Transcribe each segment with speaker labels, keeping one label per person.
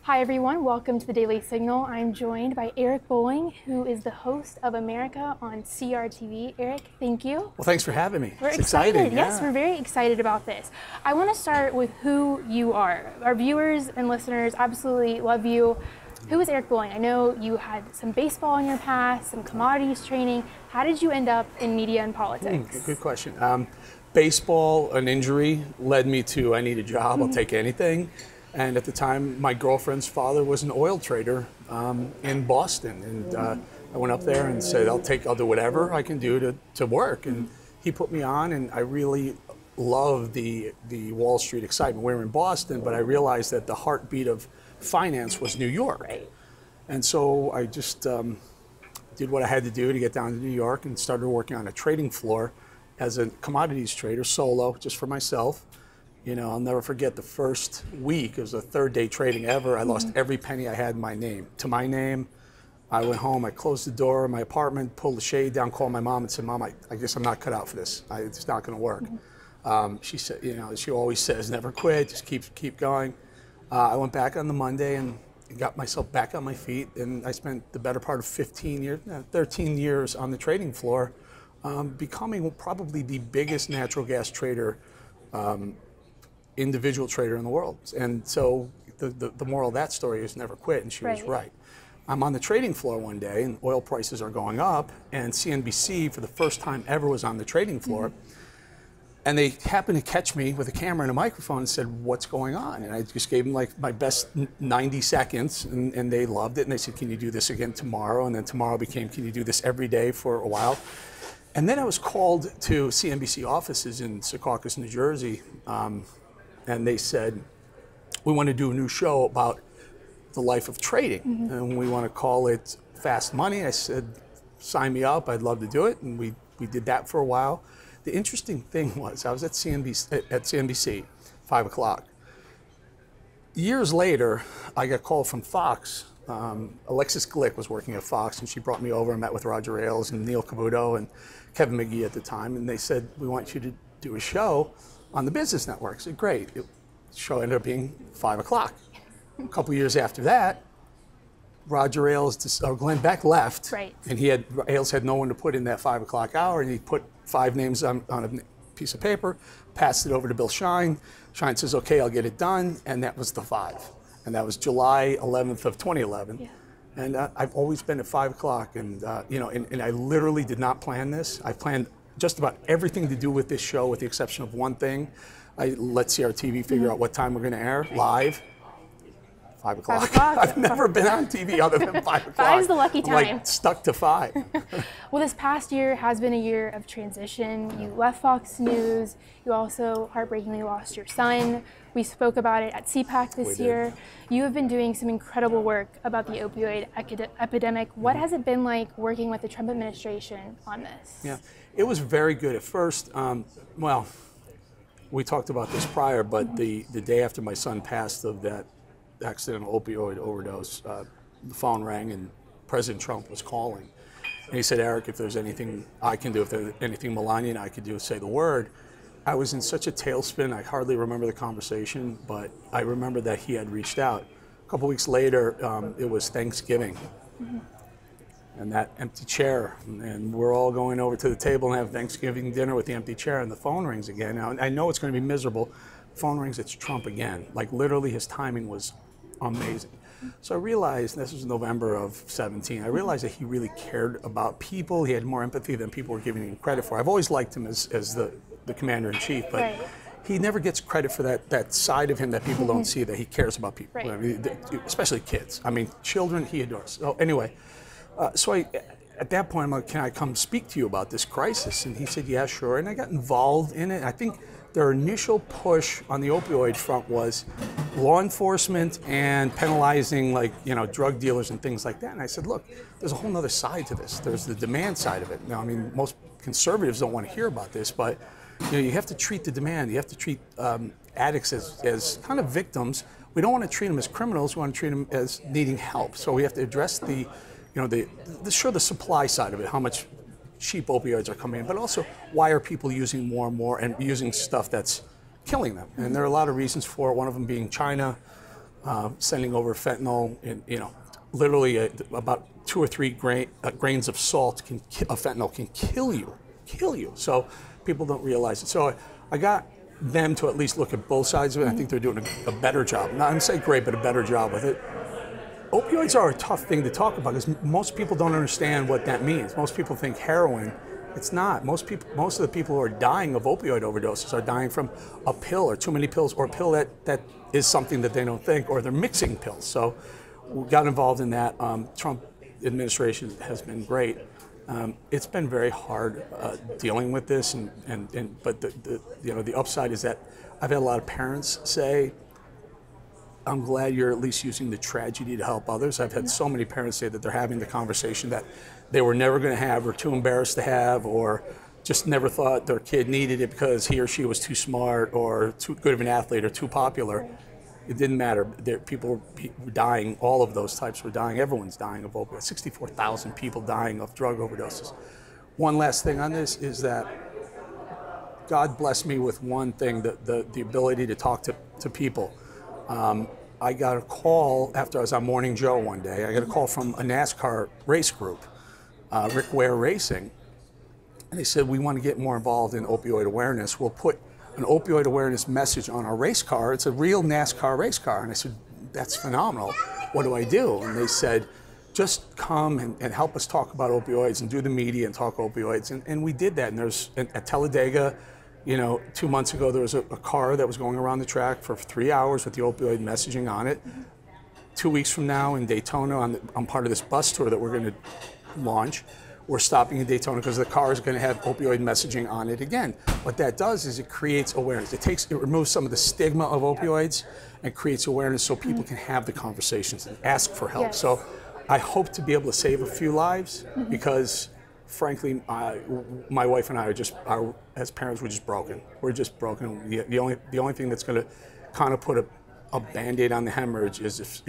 Speaker 1: Hi everyone, welcome to the Daily Signal. I'm joined by Eric Bolling, who is the host of AMericA on CRTV. Eric, thank you.
Speaker 2: Well, thanks for having me.
Speaker 1: We're
Speaker 2: It's
Speaker 1: excited.
Speaker 2: exciting.
Speaker 1: Yes,
Speaker 2: Yeah.
Speaker 1: we're very excited about this. I want to start with who you are. Our viewers and listeners absolutely love you. Who is Eric Bolling? I know you had some baseball in your past, some commodities training. How did you end up in media and politics?
Speaker 2: Good question. Baseball, an injury led me to I need a job. I'll take anything. And at the time, my girlfriend's father was an oil trader in Boston, and I went up there and said, I'll do whatever I can do to work. And he put me on, and I really loved the Wall Street excitement. We were in Boston, but I realized that the heartbeat of finance was New York.
Speaker 1: Right.
Speaker 2: And so I just did what I had to do to get down to New York and started working on a trading floor as a commodities trader, solo, just for myself. You know, I'll never forget the first week. It was the third day trading ever. I lost every penny I had in my name. To my name, I went home, I closed the door of my apartment, pulled the shade down, called my mom and said, Mom, I guess I'm not cut out for this. It's not gonna work. She said, you know, she always says, never quit, just keep going. I went back on the Monday and got myself back on my feet, and I spent the better part of 13 years on the trading floor, becoming probably the biggest natural gas trader, individual trader in the world. And so the moral of that story is never quit, and she was right. I'm on the trading floor one day, and oil prices are going up, and CNBC, for the first time ever, was on the trading floor. And they happened to catch me with a camera and a microphone and said, what's going on? And I just gave them like my best 90 seconds, and they loved it. And they said, can you do this again tomorrow? And then tomorrow became, can you do this every day for a while? And then I was called to CNBC offices in Secaucus, New Jersey, and they said, we want to do a new show about the life of trading, and we want to call it Fast Money. I said, sign me up, I'd love to do it. And we did that for a while. The interesting thing was, I was at CNBC, 5 o'clock. Years later, I got a call from Fox. Alexis Glick was working at Fox, and she brought me over and met with Roger Ailes and Neil Cavuto and Kevin McGee at the time, and they said, we want you to do a show on the business network. I said, great. The show ended up being 5 o'clock. A couple years after that, Roger Ailes, or Glenn Beck left, and Ailes had no one to put in that 5 o'clock hour, and he put 5 names on a piece of paper, passed it over to Bill Shine. Shine says, okay, I'll get it done, and that was the 5. And that was July 11th of 2011. Yeah. And I've always been at 5 o'clock, and you know, and I literally did not plan this. I planned just about everything to do with this show, with the exception of one thing. I let CRTV figure out what time we're going to air live. 5 o'clock. 5 o'clock. I've never been on TV other than 5 o'clock.
Speaker 1: 5 is the lucky time.
Speaker 2: I'm like stuck to 5.
Speaker 1: Well, this past year has been a year of transition. You left Fox News. You also heartbreakingly lost your son. We spoke about it at CPAC this year. You have been doing some incredible work about the opioid epidemic. What has it been like working with the Trump administration on this?
Speaker 2: Yeah, it was very good at first. Well, we talked about this prior, but the day after my son passed of that accidental opioid overdose, the phone rang and President Trump was calling. And he said, Eric, if there's anything I can do, if there's anything Melania and I could do, say the word. I was in such a tailspin, I hardly remember the conversation, but I remember that he had reached out. A couple weeks later, it was Thanksgiving. And that empty chair, and we're all going over to the table and have Thanksgiving dinner with the empty chair, and the phone rings again. Now, I know it's going to be miserable. Phone rings, it's Trump again. Like literally his timing was amazing. So I realized, this was November of 17, I realized that he really cared about people. He had more empathy than people were giving him credit for. I've always liked him as the commander-in-chief, but he never gets credit for that side of him that people don't see, that he cares about people, I mean, especially kids. I mean, children he adores. So anyway, at that point, I'm like, can I come speak to you about this crisis? And he said, yeah, sure. And I got involved in it. I think their initial push on the opioid front was law enforcement and penalizing, like, you know, drug dealers and things like that. And I said, look, there's a whole other side to this. There's the demand side of it. Now, I mean, most conservatives don't want to hear about this, but you know, you have to treat the demand. You have to treat addicts as kind of victims. We don't want to treat them as criminals. We want to treat them as needing help. So we have to address the supply side of it, how much cheap opioids are coming in, but also why are people using more and more and using stuff that's killing them? And there are a lot of reasons for it, one of them being China, sending over fentanyl, and literally about 2 or 3 grains of salt of fentanyl can kill you. So people don't realize it. So I got them to at least look at both sides of it. I think they're doing a better job. Not I'm saying great, but a better job with it. Opioids are a tough thing to talk about because most people don't understand what that means. Most people think heroin. It's not. Most of the people who are dying of opioid overdoses are dying from a pill or too many pills, or a pill that is something that they don't think, or they're mixing pills. So we got involved in that. Trump administration has been great. It's been very hard dealing with this, but the upside is that I've had a lot of parents say, I'm glad you're at least using the tragedy to help others. I've had so many parents say that they're having the conversation that they were never going to have, or too embarrassed to have, or just never thought their kid needed it because he or she was too smart or too good of an athlete or too popular. It didn't matter. People were dying. All of those types were dying. Everyone's dying of opioids. 64,000 people dying of drug overdoses. One last thing on this is that God blessed me with one thing, the ability to talk to people. I got a call after I was on Morning Joe one day. I got a call from a NASCAR race group, Rick Ware Racing, and they said, we want to get more involved in opioid awareness. We'll put an opioid awareness message on our race car. It's a real NASCAR race car. And I said, that's phenomenal. What do I do? And they said, just come and help us talk about opioids and do the media and talk opioids. And we did that. And there's at Talladega, 2 months ago, there was a car that was going around the track for 3 hours with the opioid messaging on it. 2 weeks from now in Daytona, I'm part of this bus tour that we're going to launch. We're stopping in Daytona because the car is going to have opioid messaging on it again. What that does is it creates awareness. It removes some of the stigma of opioids and creates awareness so people can have the conversations and ask for help. Yes. So I hope to be able to save a few lives because, frankly, my wife and I as parents, we're just broken. We're just broken. The only thing that's going to kind of put a Band-Aid on the hemorrhage is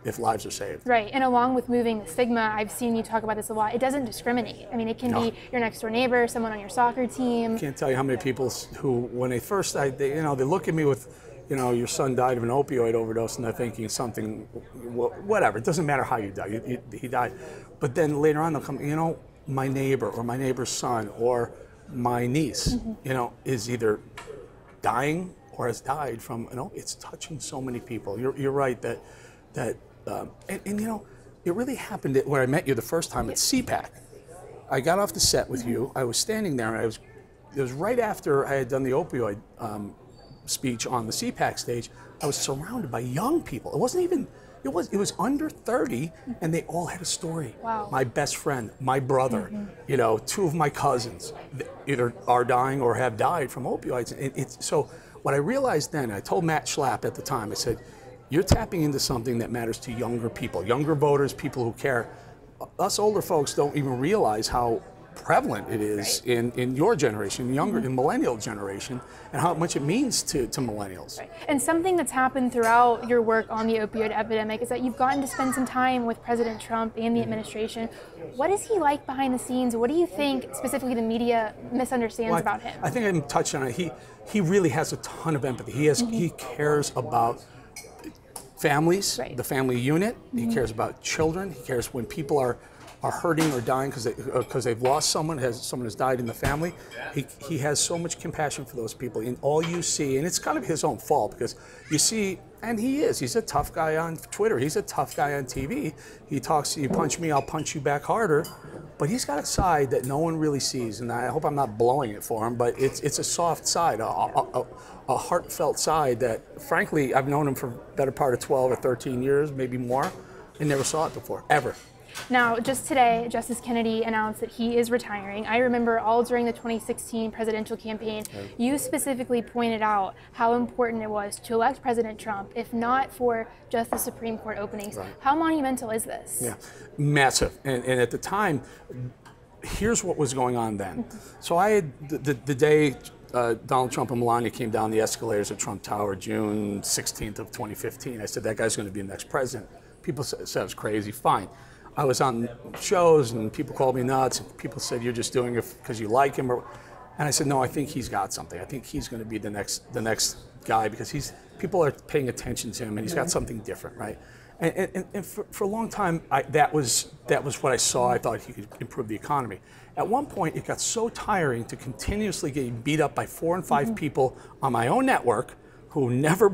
Speaker 2: if lives are saved. Right,
Speaker 1: and along with moving the stigma, I've seen you talk about this a lot, it doesn't discriminate. I mean, it can be your next door neighbor, someone on your soccer team.
Speaker 2: I can't tell you how many people who, when they first died, they look at me with, your son died of an opioid overdose, and they're thinking something, whatever, it doesn't matter how you die, he died. But then later on they'll come, my neighbor or my neighbor's son or my niece, is either dying or has died from, it's touching so many people. You're right that it really happened where I met you the first time at CPAC. I got off the set with you. I was standing there, and it was right after I had done the opioid speech on the CPAC stage. I was surrounded by young people. It wasn't even. It was under 30, and they all had a story.
Speaker 1: Wow.
Speaker 2: My best friend, my brother, 2 of my cousins, either are dying or have died from opioids. So what I realized then, I told Matt Schlapp at the time, I said, you're tapping into something that matters to younger people, younger voters, people who care. Us older folks don't even realize how prevalent it is in your generation, in millennial generation, and how much it means to millennials.
Speaker 1: Right. And something that's happened throughout your work on the opioid epidemic is that you've gotten to spend some time with President Trump and the administration. What is he like behind the scenes? What do you think specifically the media misunderstands about him?
Speaker 2: I think I touched on it. He really has a ton of empathy. He cares about families, the family unit. He cares about children. He cares when people are hurting or dying because they've lost someone has died in the family. He has so much compassion for those people. And all you see, and it's kind of his own fault because you see, and he's a tough guy on Twitter. He's a tough guy on TV. He talks, you punch me, I'll punch you back harder. But he's got a side that no one really sees, and I hope I'm not blowing it for him, but it's a soft side, a heartfelt side that, frankly, I've known him for the better part of 12 or 13 years, maybe more, and never saw it before, ever.
Speaker 1: Now, just today, Justice Kennedy announced that he is retiring. I remember all during the 2016 presidential campaign, you specifically pointed out how important it was to elect President Trump, if not for just the Supreme Court openings. Right. How monumental is this?
Speaker 2: Yeah, massive. And at the time, here's what was going on then. So I had, the day Donald Trump and Melania came down the escalators at Trump Tower, June 16th of 2015, I said, that guy's going to be the next president. People said I was crazy. Fine. I was on shows and people called me nuts. And people said, you're just doing it because you like him. And I said, no, I think he's got something. I think he's going to be the next guy because people are paying attention to him, and he's got something different, right? And for a long time, that was what I saw. I thought he could improve the economy. At one point, it got so tiring to continuously get beat up by 4 and 5 people on my own network who never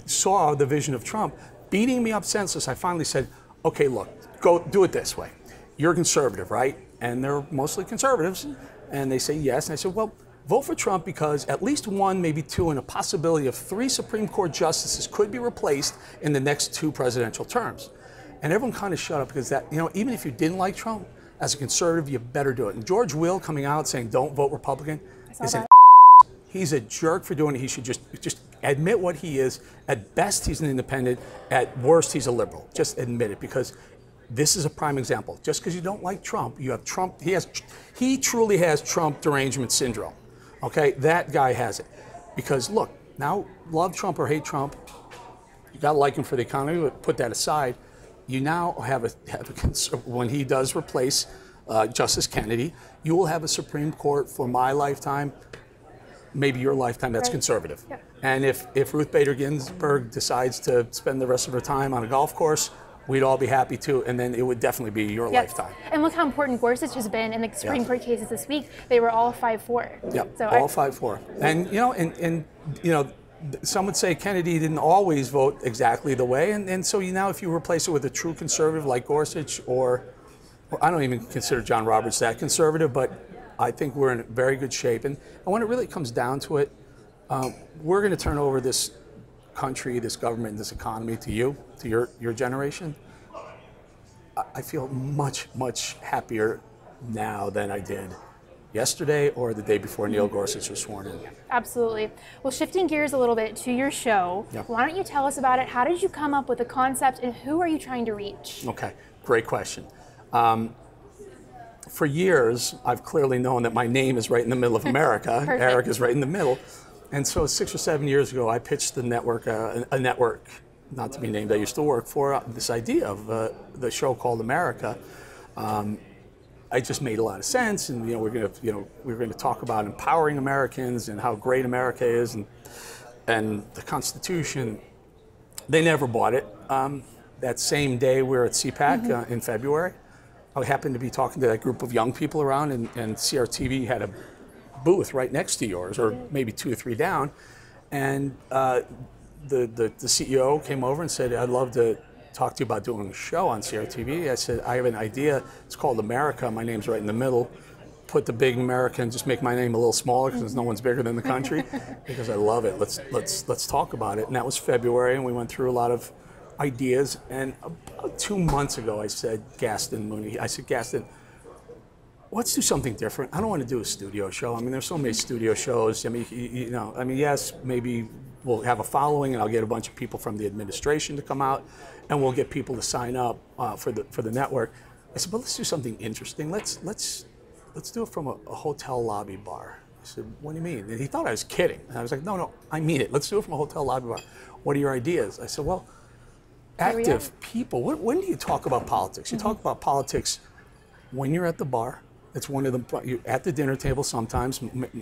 Speaker 2: saw the vision of Trump, beating me up senseless. I finally said, okay, look, go do it this way. You're conservative, right? And they're mostly conservatives. And they say yes. And I said, well, vote for Trump because at least 1, maybe 2, and a possibility of 3 Supreme Court justices could be replaced in the next 2 presidential terms. And everyone kind of shut up because that, even if you didn't like Trump, as a conservative, you better do it. And George Will coming out saying don't vote Republican is an he's a jerk for doing it. He should just admit what he is. At best, he's an independent. At worst, he's a liberal. Just admit it because this is a prime example. Just because you don't like Trump, you have Trump. He truly has Trump derangement syndrome. Okay, that guy has it. Because look, now love Trump or hate Trump, you gotta like him for the economy, but put that aside. You now have when he does replace Justice Kennedy, you will have a Supreme Court for my lifetime, maybe your lifetime, that's conservative. Yeah. And if Ruth Bader Ginsburg decides to spend the rest of her time on a golf course, we'd all be happy too, and then it would definitely be your lifetime. And
Speaker 1: look how important Gorsuch has been in the Supreme Court cases this week. They were all 5-4.
Speaker 2: Yep, so all 5-4. And some would say Kennedy didn't always vote exactly the way, and so now if you replace it with a true conservative like Gorsuch, or I don't even consider John Roberts that conservative, but I think we're in very good shape. And when it really comes down to it, we're going to turn over this country, this government, this economy to you, to your generation. I feel much, much happier now than I did yesterday or the day before Neil Gorsuch was sworn in.
Speaker 1: Absolutely. Well, shifting gears a little bit to your show, why don't you tell us about it? How did you come up with the concept and who are you trying to reach?
Speaker 2: Okay, great question. For years, I've clearly known that my name is right in the middle of America. Eric is right in the middle. And so 6 or 7 years ago, I pitched the network, a network, not to be named, I used to work for, this idea of the show called AMericA. It just made a lot of sense, and we're going to talk about empowering Americans and how great America is, and the Constitution. They never bought it. That same day, we were at CPAC in February. I happened to be talking to that group of young people around, and CRTV had a booth right next to yours, or maybe 2 or 3 down, and the CEO came over and said, "I'd love to talk to you about doing a show on CRTV." I said, "I have an idea. It's called AMericA. My name's right in the middle. Put the big America and just make my name a little smaller because no one's bigger than the country." Because I love it. Let's talk about it. And that was February, and we went through a lot of ideas. And about 2 months ago, I said, Gaston Mooney, Gaston, let's do something different. I don't want to do a studio show. I mean, there's so many studio shows. I mean, yes, maybe we'll have a following, and I'll get a bunch of people from the administration to come out, and we'll get people to sign up for the network. I said, but let's do something interesting. Let's do it from a hotel lobby bar. I said, what do you mean? And he thought I was kidding. And I was like, no, I mean it. Let's do it from a hotel lobby bar. What are your ideas? I said, well, active people. When do you talk about politics? You talk about politics when you're at the bar. It's one of the, you're at the dinner table sometimes.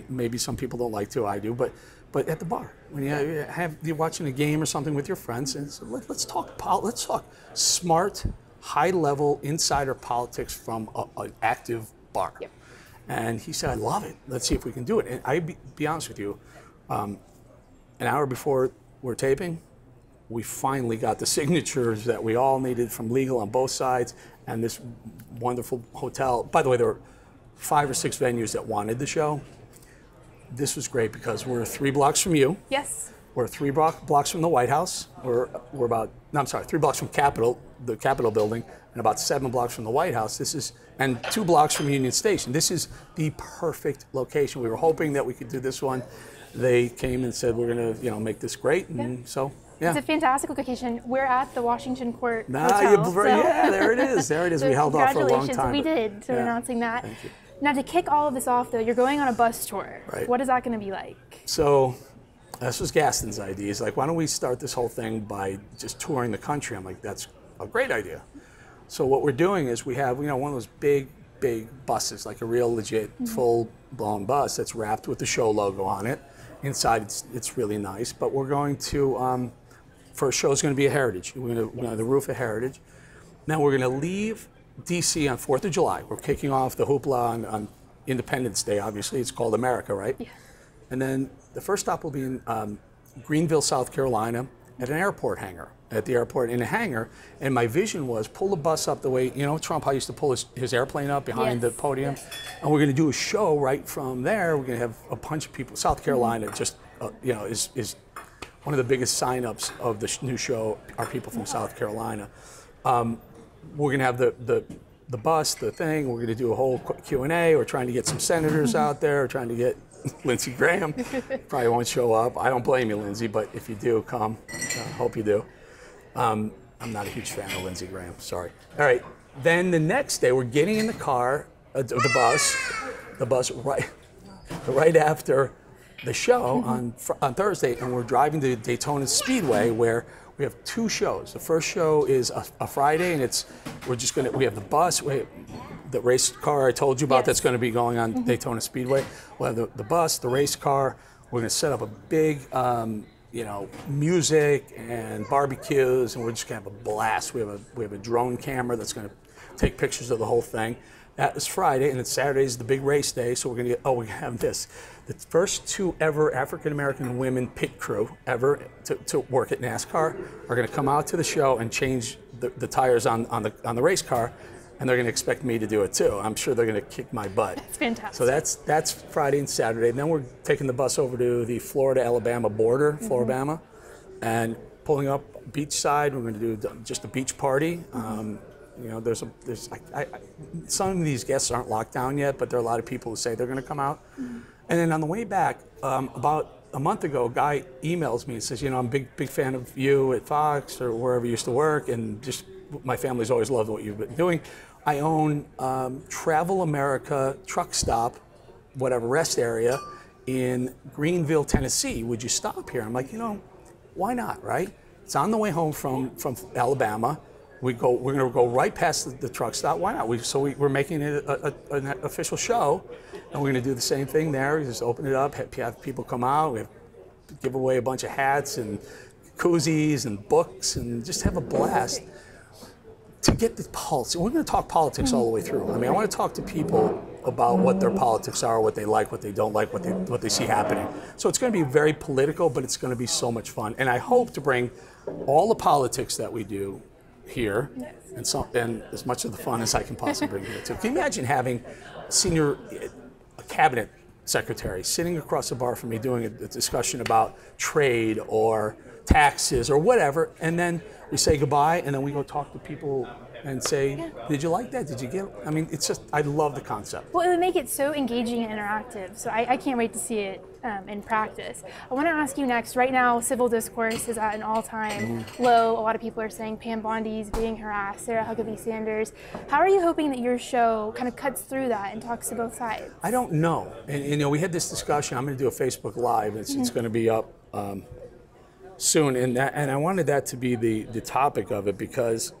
Speaker 2: Maybe some people don't like to. I do, but at the bar when you're watching a game or something with your friends, and so let's talk smart, high-level insider politics from an active bar. Yep. And he said, I love it. Let's see if we can do it. And I'd be honest with you, an hour before we're taping, we finally got the signatures that we all needed from legal on both sides, and this wonderful hotel. By the way, there were 5 or 6 venues that wanted the show. This was great because we're 3 blocks from you.
Speaker 1: Yes.
Speaker 2: We're 3 blocks from the White House. We're 3 blocks from the Capitol building, and about 7 blocks from the White House. And 2 blocks from Union Station. This is the perfect location. We were hoping that we could do this one. They came and said, we're going to, make this great, and so. Yeah. It's
Speaker 1: a fantastic location. We're at the Washington Court Hotel.
Speaker 2: Yeah, there it is. There it is.
Speaker 1: So
Speaker 2: we held off for a long time.
Speaker 1: Congratulations. We did, so announcing that.
Speaker 2: Thank you.
Speaker 1: Now, to kick all of this off, though, you're going on a bus tour.
Speaker 2: Right.
Speaker 1: What is that going to be like?
Speaker 2: So this was Gaston's idea. He's like, why don't we start this whole thing by just touring the country? I'm like, that's a great idea. So what we're doing is we have, one of those big buses, like a real legit full-blown bus that's wrapped with the show logo on it. Inside, it's really nice. But we're going to, first show is going to be a Heritage. We're going to the roof of Heritage. Now we're going to leave DC on 4th of July. We're kicking off the hoopla on Independence Day, obviously. It's called AMericA, right? Yeah. And then the first stop will be in Greenville, South Carolina, at an airport hangar, at the airport in a hangar. And my vision was pull the bus up the way, you know, Trump, how he used to pull his airplane up behind the podium. Yes. And we're going to do a show right from there. We're going to have a bunch of people. South Carolina just, you know, is one of the biggest sign-ups of the new show are people from South Carolina. We're going to have the bus, the thing. We're going to do a whole Q&A. We're trying to get some senators out there. We're trying to get Lindsey Graham. Probably won't show up. I don't blame you, Lindsey, but if you do, come. Hope you do. I'm not a huge fan of Lindsey Graham. Sorry. All right. Then the next day, we're getting in the car, the bus right after the show on Thursday, and we're driving to Daytona Speedway, where we have 2 shows. The first show is a Friday, and we have the bus, the race car I told you about, that's going to be going on Daytona Speedway. We'll have the bus, the race car. We're going to set up a big, you know, music and barbecues, and we're just going to have a blast. We have a drone camera that's going to take pictures of the whole thing. That is Friday, and then Saturday is the big race day. So we're going to get, we have this. The first 2 ever African-American women pit crew ever to work at NASCAR are going to come out to the show and change the tires on the race car, and they're going to expect me to do it too. I'm sure they're going to kick my butt.
Speaker 1: That's fantastic.
Speaker 2: So that's Friday and Saturday. And then we're taking the bus over to the Florida-Alabama border, Floribama, and pulling up beachside. We're going to do just a beach party. You know, some of these guests aren't locked down yet, but there are a lot of people who say they're going to come out. And then on the way back, about a month ago, a guy emails me and says, you know, I'm a big fan of you at Fox or wherever you used to work, and just my family's always loved what you've been doing. I own Travel America truck stop, whatever, rest area in Greenville, Tennessee. Would you stop here? I'm like, you know, why not, right? It's on the way home from Alabama. We're going to go right past the truck stop. Why not? We're making it an official show, and we're going to do the same thing there. We just open it up, have people come out. We give away a bunch of hats and koozies and books, and just have a blast to get the pulse. We're going to talk politics all the way through. I mean, I want to talk to people about what their politics are, what they like, what they don't like, what they see happening. So it's going to be very political, but it's going to be so much fun. And I hope to bring all the politics that we do here, yes, and as much of the fun as I can possibly bring here too. Can you imagine having a cabinet secretary sitting across the bar from me doing a discussion about trade or taxes or whatever, and then we say goodbye, and then we go talk to people and say, did you like that? Did you get it? I mean, it's just, I love the concept.
Speaker 1: Well, it would make it so engaging and interactive, so I can't wait to see it in practice. I want to ask you next, right now, civil discourse is at an all-time low. A lot of people are saying Pam Bondi's being harassed, Sarah Huckabee Sanders. How are you hoping that your show kind of cuts through that and talks to both sides? I
Speaker 2: don't know. And you know, we had this discussion. I'm going to do a Facebook Live. It's going to be up soon, and I wanted that to be the topic of it, because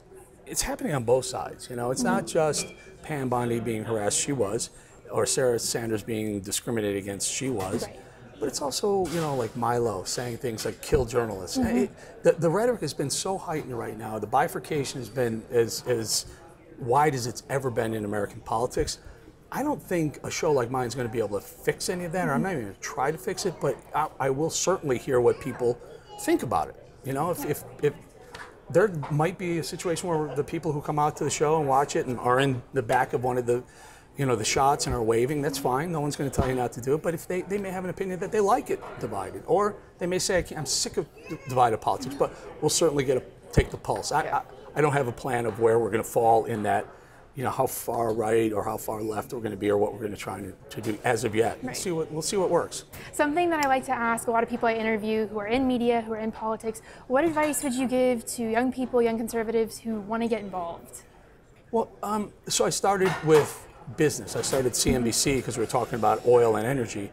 Speaker 2: it's happening on both sides. You know, it's not just Pam Bondi being harassed, she was, or Sarah Sanders being discriminated against, she was. Right. But it's also, you know, like Milo saying things like kill journalists. The rhetoric has been so heightened right now. The bifurcation has been as wide as it's ever been in American politics. I don't think a show like mine is going to be able to fix any of that, or I'm not even going to try to fix it, but I will certainly hear what people think about it. You know, if there might be a situation where the people who come out to the show and watch it and are in the back of one of the, you know, the shots and are waving, that's fine. No one's going to tell you not to do it. But if they may have an opinion that they like it divided, or they may say, I'm sick of divided politics, but we'll certainly take the pulse. I don't have a plan of where we're going to fall in that, you know, how far right or how far left we're going to be, or what we're going to try to do as of yet. Right. We'll see what works. Something that I like to ask a lot of people I interview who are in media, who are in politics, what advice would you give to young people, young conservatives who want to get involved? Well, so I started with business. I started CNBC because we were talking about oil and energy,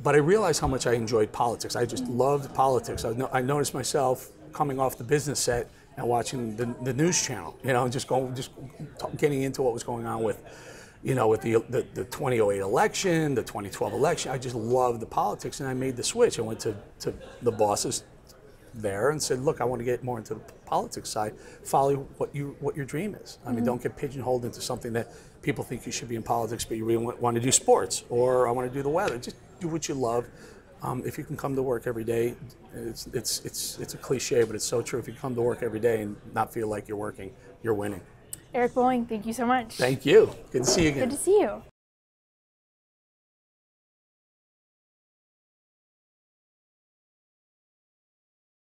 Speaker 2: but I realized how much I enjoyed politics. I just loved politics. I noticed myself coming off the business set and watching the news channel, you know, and just getting into what was going on with, you know, with the 2008 election, the 2012 election, I just loved the politics, and I made the switch. I went to the bosses there and said, look, I want to get more into the politics side. Follow what your dream is. I mean, don't get pigeonholed into something that people think you should be in politics, but you really want to do sports, or I want to do the weather. Just do what you love. If you can come to work every day, it's a cliche, but it's so true. If you come to work every day and not feel like you're working, you're winning.
Speaker 1: Eric Bolling, thank you so much.
Speaker 2: Thank you. Good to see you again.
Speaker 1: Good to see you.